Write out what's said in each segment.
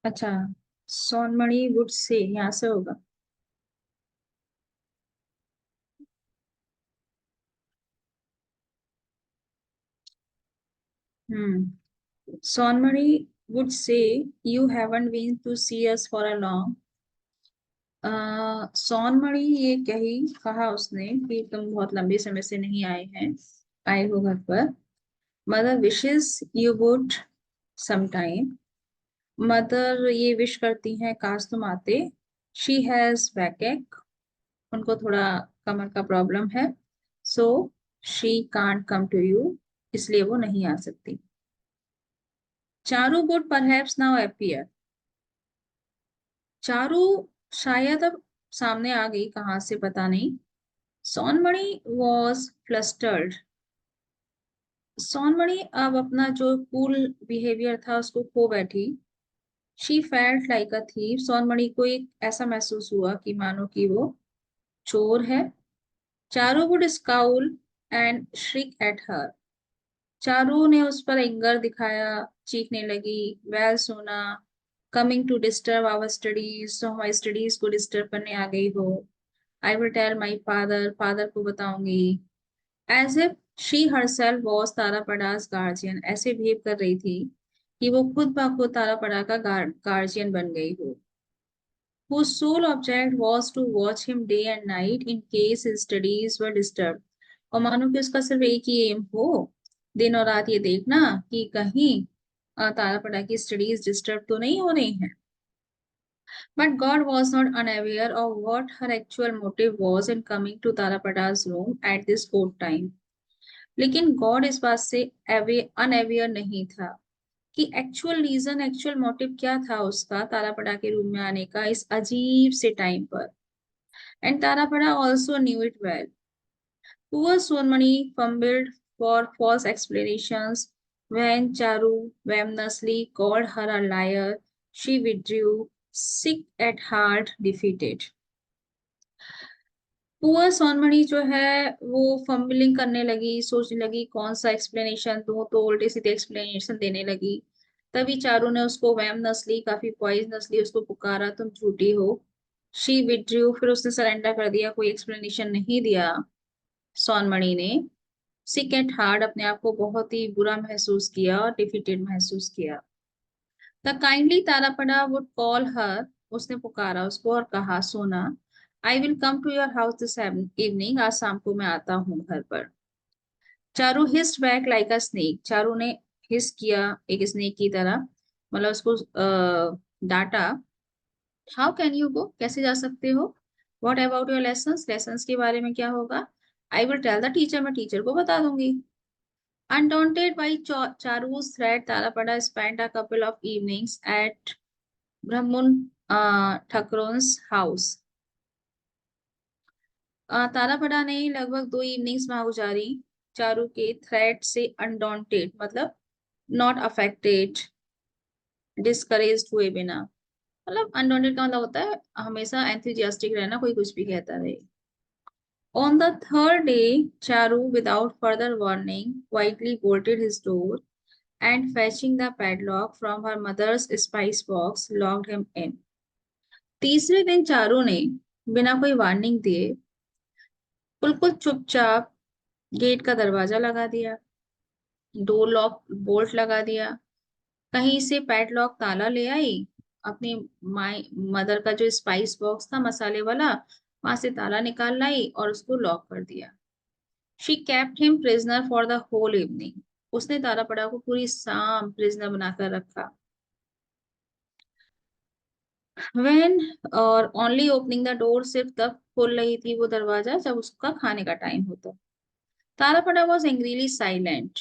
अच्छा, सोनमणि वुड से यहाँ से होगा। Hmm. Sonmani would say you haven't been to see us for a long. Sonmani ये कहा उसने कि तुम बहुत लंबे समय से नहीं आए हो घर पर। Mother wishes you would sometime. Mother ये विश करती हैं काश तुम आते। She has backache. उनको थोड़ा कमर का प्रॉब्लम है। So she can't come to you. इसलिए वो नहीं आ सकती। Charu would perhaps now appear. Charu शायद अब सामने आ गई, कहाँ से पता नहीं। Sonmani was flustered. सोनमणि अब अपना जो कूल बिहेवियर था उसको खो बैठी। She felt like a thief. Sonmani को एक ऐसा महसूस हुआ कि मानो कि वो चोर है। Charu would scowl and shriek at her. Charu ने उस पर एंगर दिखाया, चीखने लगी। Well Sona, coming to disturb our studies, तो हमारी स्टडीज को डिस्टर्ब करने आ गई हो। I will tell my father, father को बताऊंगी। As if she herself was Tarapada's guardian. ऐसे बिहेव कर रही थी कि वो खुद ब खुद तारापड़ा का गार्जियन बन गई हो। whose sole object was to watch him day and night in case his studies were disturbed। और मानो कि उसका सिर्फ एक ही एम हो, दिन और रात ये देखना कि कहीं तारापड़ा की स्टडीज डिस्टर्ब तो नहीं हो रही हैं। But God was not unaware of what her actual motive was in coming to Tarapada's room at this odd time। लेकिन गॉड इस बात से अनअवेयर नहीं था कि एक्चुअल रीजन, एक्चुअल मोटिव क्या था उसका तारापड़ा के रूम में आने का इस अजीब से टाइम पर। And Tarapada also knew it well. Poor Sonmani fumbled for false explanations. When Charu venomously called her a liar, she withdrew, sick at heart, defeated। Poor Sonmani जो है वो फंबलिंग करने लगी, सोचने लगी कौन सा एक्सप्लेनेशन दूं, तो उल्टे सीधे एक्सप्लेनेशन देने लगी। तभी चारू ने उसको वैम नस्ली, काफी पॉइजनसली उसको पुकारा, तुम झूठी हो। शी विड्रू, फिर उसने सरेंडर कर दिया, कोई एक्सप्लेनेशन नहीं दिया सोनमणि ने। सिक एट हार्ट, अपने आप को बहुत ही बुरा महसूस किया और डिफीटेड महसूस किया। The kindly Tarapada would call her. उसने पुकारा उसको और कहा, Sona, I will come to your house this evening. आज शाम को मैं आता हूँ घर पर। Charu hissed back like a snake. Charu ने हिस किया एक स्नेक की तरह, मतलब उसको डांटा। हाउ कैन यू गो, कैसे जा सकते हो। What about your lessons, lessons के बारे में क्या होगा। I will tell the teacher, मैं टीचर को बता दूंगी। Undaunted by Charu's threat, Tarapada spent a couple of evenings at Brahmun Thakron's house। तारापड़ा ने लगभग 2 इवनिंग्स वहां गुजारी, चारू के थ्रेट से अनडॉन्टेड मतलब नॉट अफेक्टेड, डिस्करेज्ड हुए बिना। मतलब अनडॉन्टेड का मतलब होता है हमेशा एंथुजियास्टिक रहना, कोई कुछ भी कहता रहे। On the third day, Charu, without further warning, quietly bolted his door and fetching the padlock from her mother's spice box, locked him in। तीसरे दिन चारू ने बिना कोई वार्निंग दिए बिल्कुल चुपचाप गेट का दरवाजा लगा दिया, डोर लॉक बोल्ट लगा दिया, कहीं से पैडलॉक ताला ले आई, अपनी माई मदर का जो स्पाइस बॉक्स था मसाले वाला, वहां से ताला निकाल लाई और उसको लॉक कर दिया। She kept him prisoner for the whole evening. उसने तारापड़ा को पूरी शाम प्रिजनर बनाकर रखा। व्हेन और ओनली ओपनिंग द डोर, सिर्फ तब खोल रही थी वो दरवाजा जब उसका खाने का टाइम होता। Tarapada was angrily silent.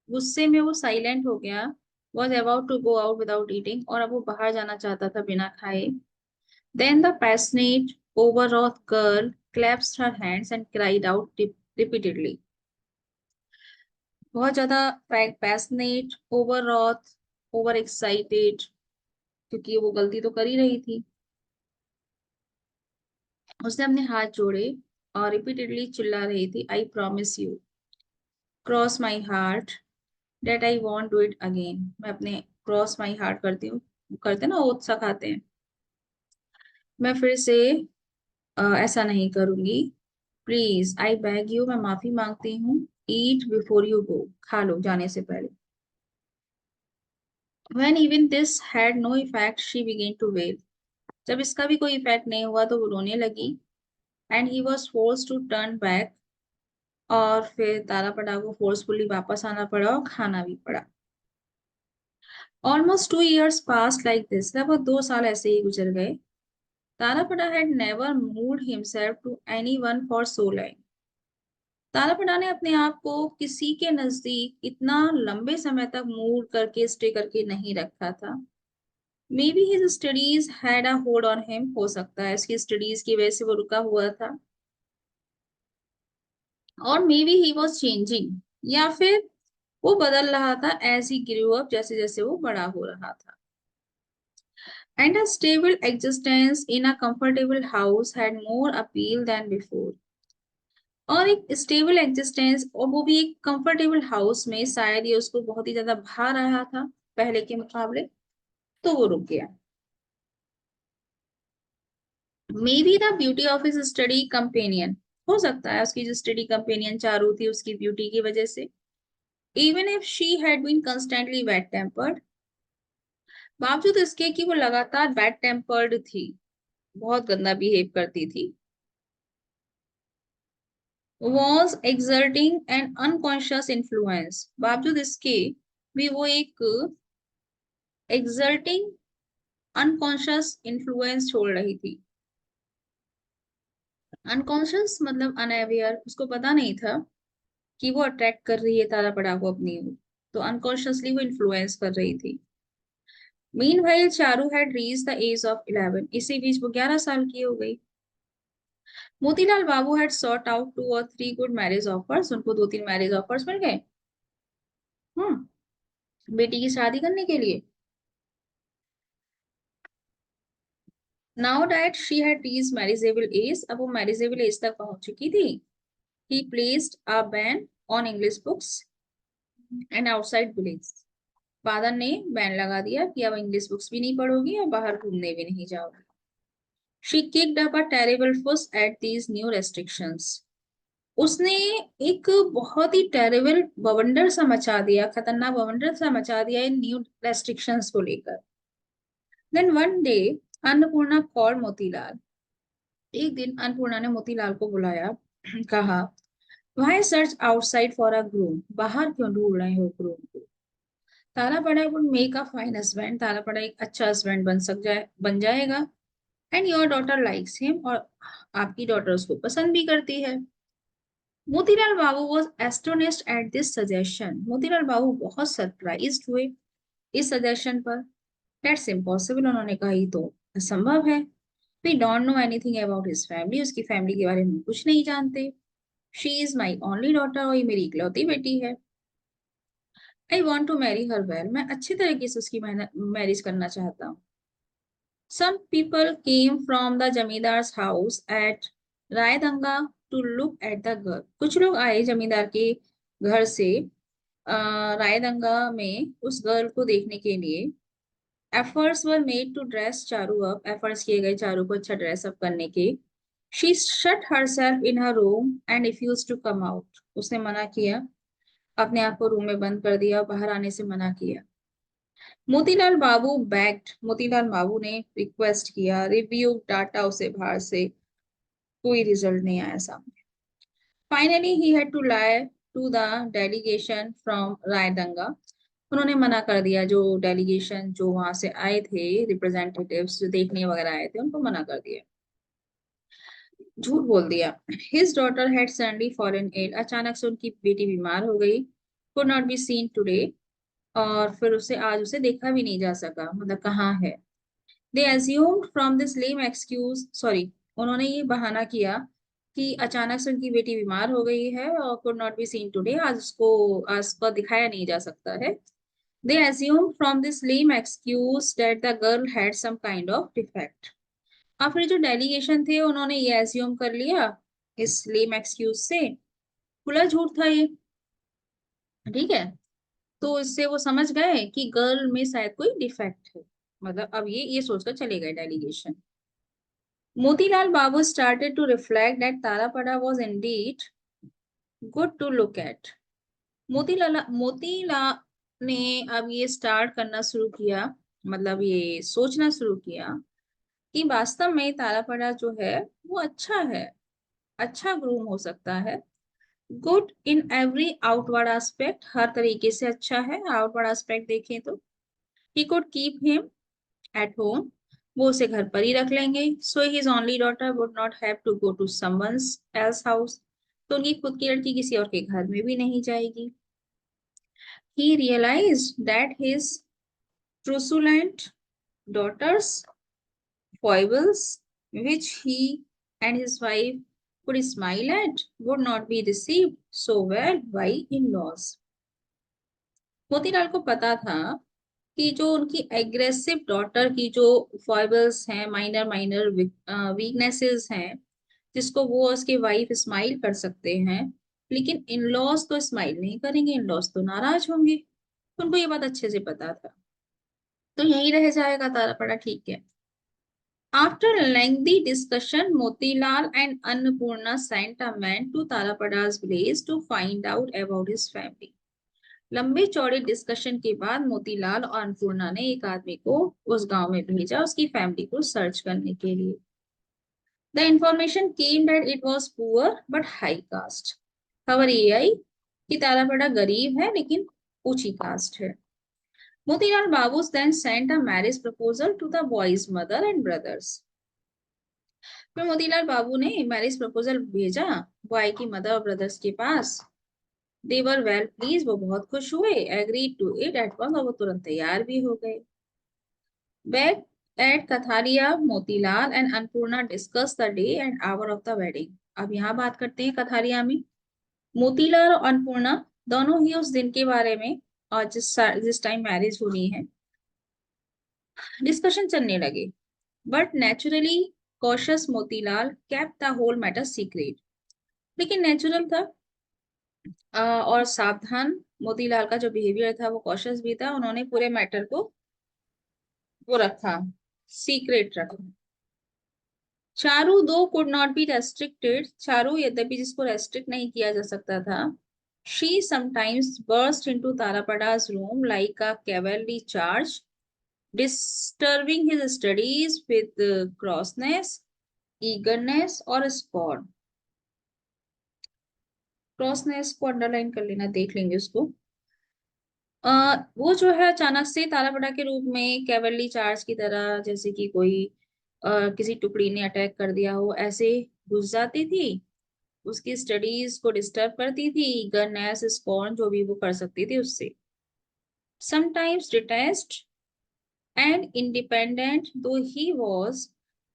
गुस्से में वो साइलेंट हो गया। Was about to go out without eating, और अब वो बाहर जाना चाहता था बिना खाए। Then the passionate overwrought girl clasped her hands and cried out repeatedly। बहुत ज्यादा पैशनेट, overwrought, ओवर एक्साइटेड, क्योंकि वो गलती तो कर ही रही थी। उसने अपने हाथ जोड़े और रिपीटेडली चिल्ला रही थी, I promise you, cross my heart, that I won't do it again. मैं अपने क्रॉस माई हार्ट करती हूँ करते ना, ओथ सा खाते हैं। मैं फिर से ऐसा नहीं करूंगी। प्लीज आई बेग यू, मैं माफी मांगती हूँ। ईट बिफोर यू गो, खा लो जाने से पहले। When even this had no effect, she began to wail. जब इसका भी कोई इफेक्ट नहीं हुआ तो वो रोने लगी। And he was force to turn back, और फिर तारा पड़ा को फोर्सफुली वापस आना पड़ा और खाना भी पड़ा। Almost 2 years pass like this, लगभग 2 साल ऐसे ही गुजर गए। Tarapada had never moved himself to anyone for so long. Tarapada ने अपने आप को किसी के नजदीक इतना लंबे समय तक मूव करके स्टे करके नहीं रखा था। May be his studies had a hold on him, हो सकता है इसकी स्टडीज की वजह से वो रुका हुआ था। और may be he was changing, या फिर वो बदल रहा था एज ही ग्रू अप, जैसे जैसे वो बड़ा हो रहा था। And a stable existence in a comfortable house had more appeal than before. और एक स्टेबल एग्जिस्टेंस, और वो भी एक कंफर्टेबल हाउस में, शायद ये उसको बहुत ही ज्यादा भा रहा था पहले के मुकाबले, तो वो रुक गया। May be the beauty of his study companion, हो सकता है उसकी जो स्टडी कंपेनियन चारू थी उसकी ब्यूटी की वजह से। Even if she had been constantly bad tempered, बावजूद इसके कि वो लगातार बैड टेम्पर्ड थी, बहुत गंदा बिहेव करती थी, was exerting N unconscious influence, बावजूद इसके भी वो एक एक्सर्टिंग अनकॉन्शियस इन्फ्लुएंस छोड़ रही थी। अनकॉन्शियस मतलब अनअवेयर, उसको पता नहीं था कि वो अट्रैक्ट कर रही है तारा पड़ा को अपनी ओर, तो अनकॉन्शियसली वो इन्फ्लुएंस कर रही थी। Meanwhile Charu had reached the age of 11, इसी बीच वो 11 साल की हो गई। Motilal babu had sorted out 2 or 3 good marriage offers, उनको 2-3 मैरिज ऑफर्स मिल गए। बेटी की शादी करने के लिए। Now that she had reached marriageable age, अब वो मैरिजेबल एज तक पहुंच चुकी थी। ही placed a ban on English books and outside village, father ने बैन लगा दिया कि अब इंग्लिश बुक्स भी नहीं पढ़ोगी और बाहर घूमने भी नहीं जाओगी। She kicked up a terrible फुस एट दीज न्यू रेस्ट्रिक्शंस, उसने एक बहुत ही टेरिबल बवंडर सा मचा दिया, खतरनाक बवंडर सा मचा दिया इन न्यू रेस्ट्रिक्शंस को लेकर। Then one day Annapurna called Motilal, एक दिन अन्नपूर्णा ने मोतीलाल को बुलाया। कहा, why search outside for a groom, बाहर क्यों ढूंढ रहे हो ग्रूम को। Tarapada would make a fine husband, Tarapada एक अच्छा हस्बैंड बन जाएगा। And your daughter likes him, और आपकी डॉटर उसको पसंद भी करती है। Motilal babu was astonished at this suggestion, Motilal babu बहुत सरप्राइज हुए इस सजेशन पर। दैट्स इम्पॉसिबल, उन्होंने कहा ये तो असंभव है। We don't know anything about his family, उसकी फैमिली के बारे में कुछ नहीं जानते। She is my only daughter, और ये मेरी इकलौती बेटी है। I want to marry her well, मैं अच्छी तरीके से उसकी मैरिज करना चाहता हूँ। Some people came from the zamindar's house at Raidanga to look at the girl, कुछ लोग आए जमींदार के घर से रायदंगा में उस गर्ल को देखने के लिए। Efforts were made to dress Charu up, efforts किए गए चारू को अच्छा ड्रेस अप करने के। She shut herself in her room and refuse to come out, उसने मना किया, अपने आप को रूम में बंद कर दिया, बाहर आने से मना किया। मोतीलाल बाबू बैग्ड, मोतीलाल बाबू ने रिक्वेस्ट किया, रिव्यू डाटा उसे बाहर से, कोई रिजल्ट नहीं आया सामने। Finally he had to lie to the delegation from Raidanga, उन्होंने मना कर दिया, जो डेलीगेशन जो वहां से आए थे, रिप्रेजेंटेटिव्स जो देखने वगैरह आए थे, उनको मना कर दिया, झूठ बोल दिया। His daughter had suddenly fallen ill, अचानक से उनकी बेटी बीमार हो गई। Could not be seen today, और फिर उसे आज उसे देखा भी नहीं जा सका, मतलब कहाँ है। They assumed from this lame excuse, sorry, उन्होंने ये बहाना किया कि अचानक से उनकी बेटी बीमार हो गई है और could not be seen today, आज उसको दिखाया नहीं जा सकता है। They assumed from this lame excuse that the girl had some kind of defect, और फिर जो डेलीगेशन थे उन्होंने ये एज्यूम कर लिया इस लेम एक्सक्यूज से, खुला झूठ था ये, ठीक है। तो इससे वो समझ गए कि गर्ल में शायद कोई डिफेक्ट है। मतलब अब ये सोचकर चले गए delegation. Motilal Babu started to reflect that Tarapada was indeed good to look at. Motilal ने अब ये स्टार्ट करना शुरू किया, मतलब ये सोचना शुरू किया कि वास्तव में तारापड़ा जो है वो अच्छा है, अच्छा ग्रूम हो सकता है। Good in every outward aspect, हर तरीके से अच्छा है। आउटवर्ड एस्पेक्ट देखें तो he could keep him at home, वो उसे घर पर ही रख लेंगे। So his only daughter would not have to go to someone's else house, तो उनकी खुद की लड़की किसी और के घर में भी नहीं जाएगी। He realized that his truculent daughter's foibles, which he and his wife could smile at, would not be received so well by in-laws. Motilal को पता था कि जो उनकी एग्रेसिव डॉटर की जो फॉइबल्स हैं, माइनर माइनर वीकनेसेस हैं, जिसको वो उसकी वाइफ स्माइल कर सकते हैं, लेकिन इन लॉज तो स्माइल नहीं करेंगे, इन लॉज तो नाराज होंगे। उनको ये बात अच्छे से पता था, तो यही रह जाएगा तारापड़ा, ठीक है। After a lengthy discussion, Motilal and Annapurna sent a man to Tarapada's village to find out about his family. लंबे चौड़े डिस्कशन के बाद मोतीलाल और अन्नपूर्णा ने एक आदमी को उस गांव में भेजा उसकी फैमिली को सर्च करने के लिए। The information came that it was poor but high caste. खबर ये आई कि तारापड़ा गरीब है लेकिन ऊंची कास्ट है। Motilal Babu then sent a marriage proposal to the boy's mother and brothers. फिर मोतीलाल बाबू ने मैरिज प्रपोजल भेजा बॉय की मदर और ब्रदर्स के पास। दे वर वेल प्लीज, वो बहुत खुश हुए। Agree to it at once, और वो तुरंत तैयार भी हो गए। Back at Katharia, Motilal and Annapurna discuss the day and hour of the wedding. अब यहाँ बात करते हैं कथारिया में। मोतीलाल और अन्नपूर्णा दोनों ही उस दिन के बारे में और जिस टाइम मैरिज होनी है डिस्कशन चलने लगे। But naturally cautious Motilal kept the whole matter secret, लेकिन नेचुरल था और सावधान मोतीलाल का जो बिहेवियर था वो कॉशियस भी था। उन्होंने पूरे मैटर को वो रखा, सीक्रेट रखा। Charu though could not be restricted, Charu यद्यपि जिसको रेस्ट्रिक्ट नहीं किया जा सकता था, she sometimes burst into Tarapada's room like a cavalry charge, disturbing his studies with crossness, eagerness और scorn। क्रॉसनेस को अंडरलाइन कर लेना, देख लेंगे उसको। वो जो है अचानक से तारापड़ा के रूप में कैवलरी चार्ज की तरह, जैसे कि कोई किसी टुकड़ी ने अटैक कर दिया हो, ऐसे घुस जाती थी। उसकी स्टडीज को डिस्टर्ब करती थी, ईगरनेस स्कॉर्न जो भी वो कर सकती थी उससे। Sometimes detached and independent though he was,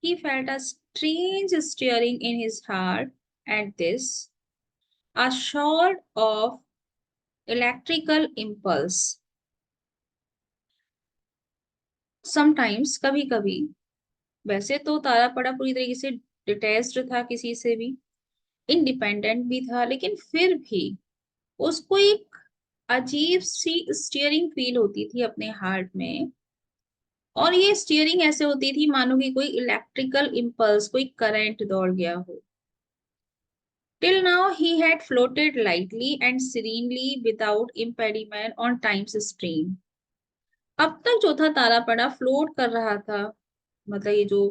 he felt a strange stirring in his heart at this, a sort of electrical impulse. Sometimes, कभी कभी, वैसे तो तारापड़ा पूरी तरीके से डिटैच्ड था किसी से भी, इंडिपेंडेंट भी था, लेकिन फिर भी उसको एक अजीब सी स्टीयरिंग फील होती थी अपने हार्ट में। और ये स्टीयरिंग ऐसे होती थी मानो कि कोई इलेक्ट्रिकल इंपल्स, कोई करंट दौड़ गया हो। Till now he had floated lightly and serenely without impediment on time's stream. अब तक जो था तारापड़ा फ्लोट कर रहा था, मतलब ये जो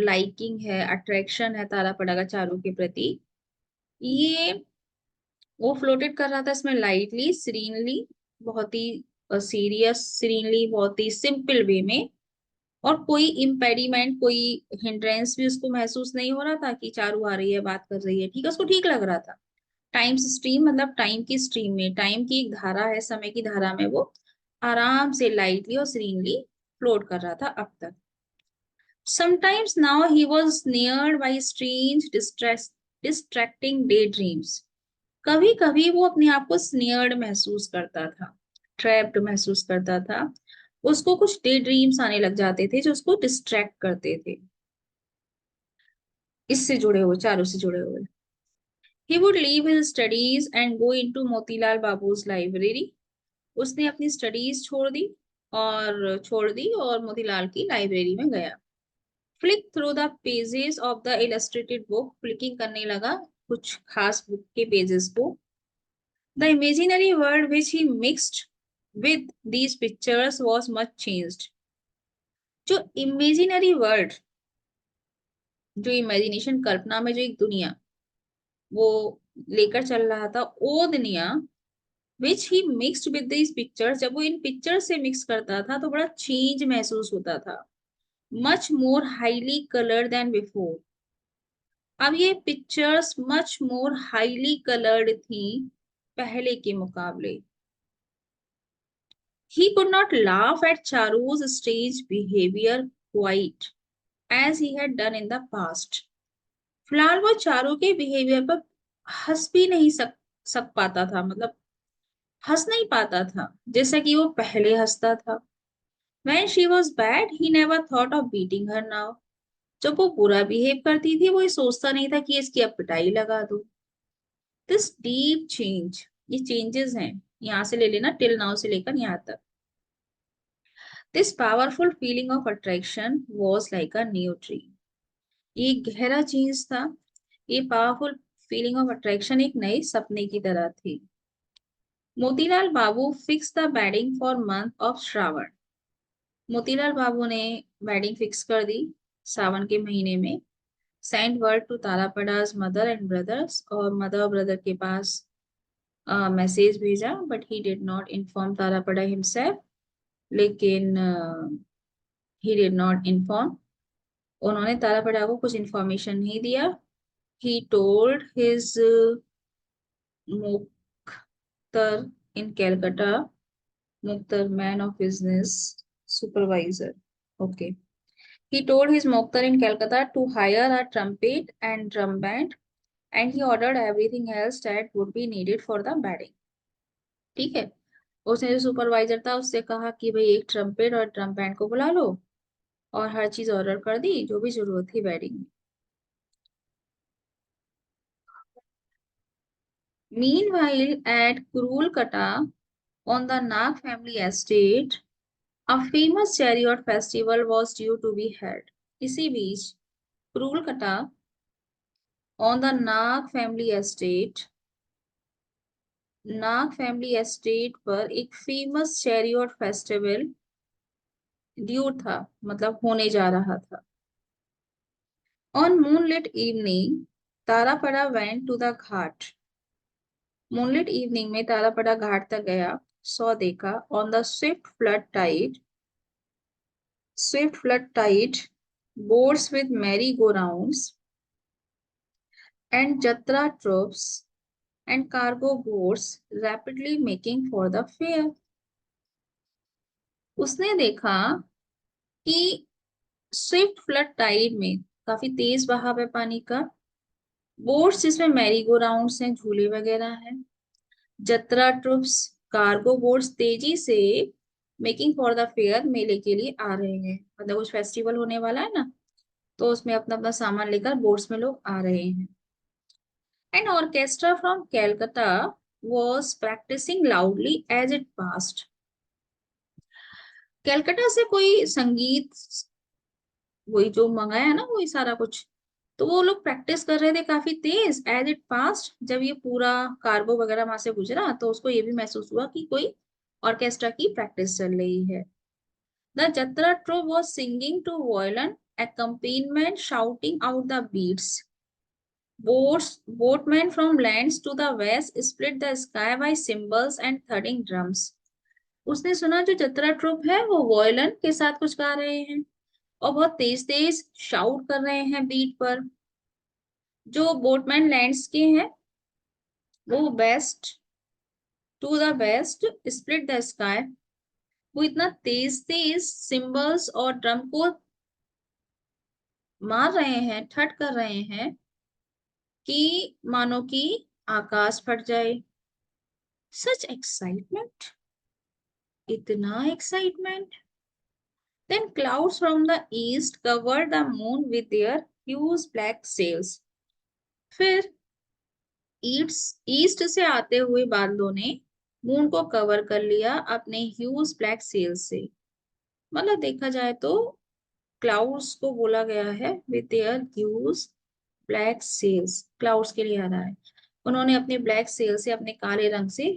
लाइकिंग है, अट्रैक्शन है तारापड़ा का चारू के प्रति, ये वो फ्लोटेड कर रहा था इसमें लाइटली, सीरीनली, बहुत ही सीरियस, सीरीनली, बहुत ही सिंपल वे में। और कोई इम्पेडिमेंट, कोई हिंड्रेंस भी उसको महसूस नहीं हो रहा था कि चारू आ रही है, बात कर रही है, ठीक है, उसको ठीक लग रहा था। टाइम्स स्ट्रीम मतलब टाइम की स्ट्रीम में, टाइम की एक धारा है, समय की धारा में वो आराम से लाइटली और सीरीनली फ्लोट कर रहा था अब तक। Sometimes now he was neared by strange distracting day dreams. कभी कभी वो अपने आप को स्नियर्ड महसूस करता था, ट्रैप्ड महसूस करता था। उसको कुछ डे ड्रीम्स आने लग जाते थे जो उसको डिस्ट्रैक्ट करते थे, इससे जुड़े हुए, चारों से जुड़े हुए। He would leave his studies and go into Motilal बाबू's library. उसने अपनी स्टडीज छोड़ दी और छोड़ दी और मोतीलाल की लाइब्रेरी में गया। Flick through the pages of the illustrated book, flicking करने लगा कुछ खास बुक के पेजेस को। The imaginary world which he mixed with these pictures was much changed. जो इमेजिनरी वर्ल्ड, जो इमेजिनेशन कल्पना में जो एक दुनिया वो लेकर चल रहा था, वो दुनिया विच ही मिक्स्ड विद दिस पिक्चर्स, जब वो इन पिक्चर से मिक्स करता था तो बड़ा चेंज महसूस होता था। Much more highly coloured than before. अब ये pictures much more highly coloured थी पहले के मुकाबले। He could not laugh at Charu's strange behavior quite as he had done in the past. फिलहाल वो चारू के बिहेवियर पर हंस भी नहीं सक पाता था, मतलब हंस नहीं पाता था जैसा कि वो पहले हंसता था। When she was bad, he never thought of beating her now. जब वो बुरा बिहेव करती थी वो ये सोचता नहीं था कि इसकी अब पिटाई लगा दो। दिस डीप चेंज, ये चेंजेस हैं, यहाँ से ले लेना, टिल नाउ से लेकर यहाँ तक। This powerful feeling of attraction was like a new tree. ये गहरा चेंज था, ये पावरफुल फीलिंग ऑफ अट्रैक्शन एक नए सपने की तरह थी। Motilal babu fix the wedding for month of Shravan. Motilal babu ने बेडिंग फिक्स कर दी सावन के महीने में। Send word to Tarapada's mother and brothers, और मदर और ब्रदर के पास मैसेज भेजा, but he did not inform Tarapada himself. लेकिन ही डिड नॉट इन्फॉर्म, उन्होंने तारापड़ा को कुछ इन्फॉर्मेशन नहीं दिया। He told his mukhtar in Calcutta, mukhtar man of business supervisor, okay. He told his Mokhtar in Calcutta to hire a trumpet and drum band, and he ordered everything else that would be needed for the wedding. ठीक है, उसने जो supervisor था उससे कहा कि भाई एक ट्रम्पेट और ड्रम बैंड को बुला लो, और हर चीज ऑर्डर कर दी जो भी जरूरत थी वेडिंग में। Meanwhile, at Kurulkata, on the Nag family estate, a famous chariot festival was due to be held. इसी बीच कुरुलकटा on the Nag family estate पर एक फेमस चैरियट फेस्टिवल ड्यू था, मतलब होने जा रहा था। On moonlit evening Tarapada went to the ghat. Moonlit evening में तारापड़ा घाट तक गया। सौ देखा, on the swift flood tide boats with merry go rounds and jatra troupes and cargo boats rapidly making for the fair. उसने देखा कि स्विफ्ट फ्लड टाइड में काफी तेज बहाव है पानी का, बोट्स जिसमें मैरी गो राउंड्स हैं, झूले वगैरह हैं, जत्रा ट्रुप्स, कार्गो बोट्स तेजी से मेकिंग फॉर द फेयर, मेले के लिए आ रहे हैं, मतलब कुछ फेस्टिवल होने वाला है ना, तो उसमें अपना अपना सामान लेकर बोट्स में लोग आ रहे हैं। And orchestra from Calcutta was practising loudly as it passed. Calcutta से कोई संगीत, वही जो मंगाया ना वही सारा कुछ, तो वो लोग प्रैक्टिस कर रहे थे काफी तेज एज इट पास्ट। जब ये पूरा कार्गो वगैरह वहां से गुजरा तो उसको ये भी महसूस हुआ कि कोई ऑर्केस्ट्रा की प्रैक्टिस चल रही है। The jatra troupe was singing to violin accompaniment, shouting out the beats. Boatmen from lands to the west split the sky by cymbals and thudding drums. उसने सुना जो जत्रा ट्रूप है वो वॉयलन के साथ कुछ गा रहे हैं और बहुत तेज तेज शाउट कर रहे हैं बीट पर। जो बोटमैन लैंड्स के हैं वो west to the west split the sky, वो इतना तेज तेज सिंबल्स और ड्रम को मार रहे हैं, ठट कर रहे हैं कि मानो कि आकाश फट जाए। सच एक्साइटमेंट, इतना excitement. Then clouds from the east covered the moon with their huge black sails. फिर ईस्ट से आते हुए बादलों ने मून को कवर कर लिया अपने ह्यूज ब्लैक सेल से। मतलब देखा जाए तो क्लाउड्स को बोला गया है with their huge black sails, clouds के लिए याद आए, उन्होंने अपने ब्लैक सेल से, अपने काले रंग से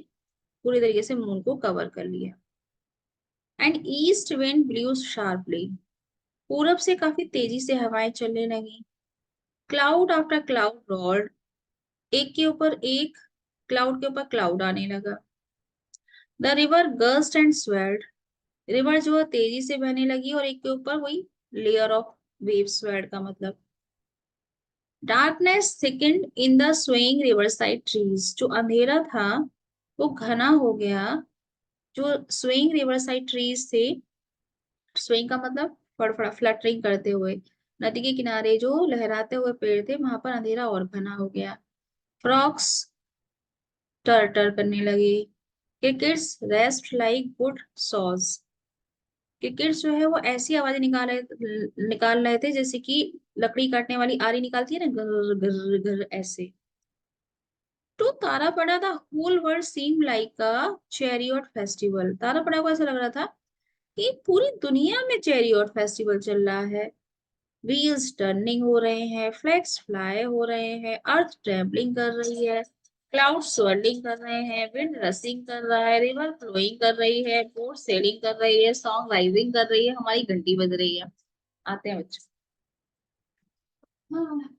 पूरी तरीके से मून को कवर कर लिया। And east wind blue sharply, पूरब से काफी तेजी से हवाएं चलने लगी। क्लाउड आफ्टर क्लाउड रोल्ड, एक के ऊपर एक क्लाउड के ऊपर क्लाउड आने लगा। The river gust and swelled, river जो है तेजी से बहने लगी और एक के ऊपर वही लेयर ऑफ वेव स्वेल्ड का मतलब। Darkness thickened in the swaying riverside trees, जो अंधेरा था वो घना हो गया, जो स्वेइंग रिवर साइड ट्रीज थे, स्विंग का मतलब फड़फड़ा फ्लटरिंग करते हुए, नदी के किनारे जो लहराते हुए पेड़ थे वहां पर अंधेरा और घना हो गया। फ्रॉक्स टर टर करने लगे। Crickets rest like good saws, crickets जो है वो ऐसी आवाजें निकाल रहे थे जैसे कि लकड़ी काटने वाली आरी निकालती है ना, गर गर गर ऐसे। To Tarapada the whole world seem like a chariot festival, Tarapada को ऐसा लग रहा था कि पूरी दुनिया में चैरियट फेस्टिवल चल रहा है। व्हील्स टर्निंग हो रहे हैं, फ्लैग्स फ्लाई हो रहे हैं, अर्थ ट्रेम्बलिंग कर रही है, क्लाउड स्वर्लिंग कर रहे हैं, विंड रसिंग कर रहा है, रिवर फ्लोइंग कर रही है, बोट सेलिंग कर रही है, सॉन्ग राइजिंग कर रही है, हमारी घंटी बज रही है। आते हैं बच्चों। हाँ,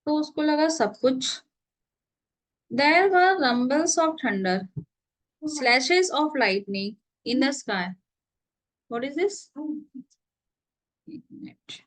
तो उसको लगा सब कुछ। There were rumbles of thunder, slashes of lightning in the sky. What is this? एक मिनट।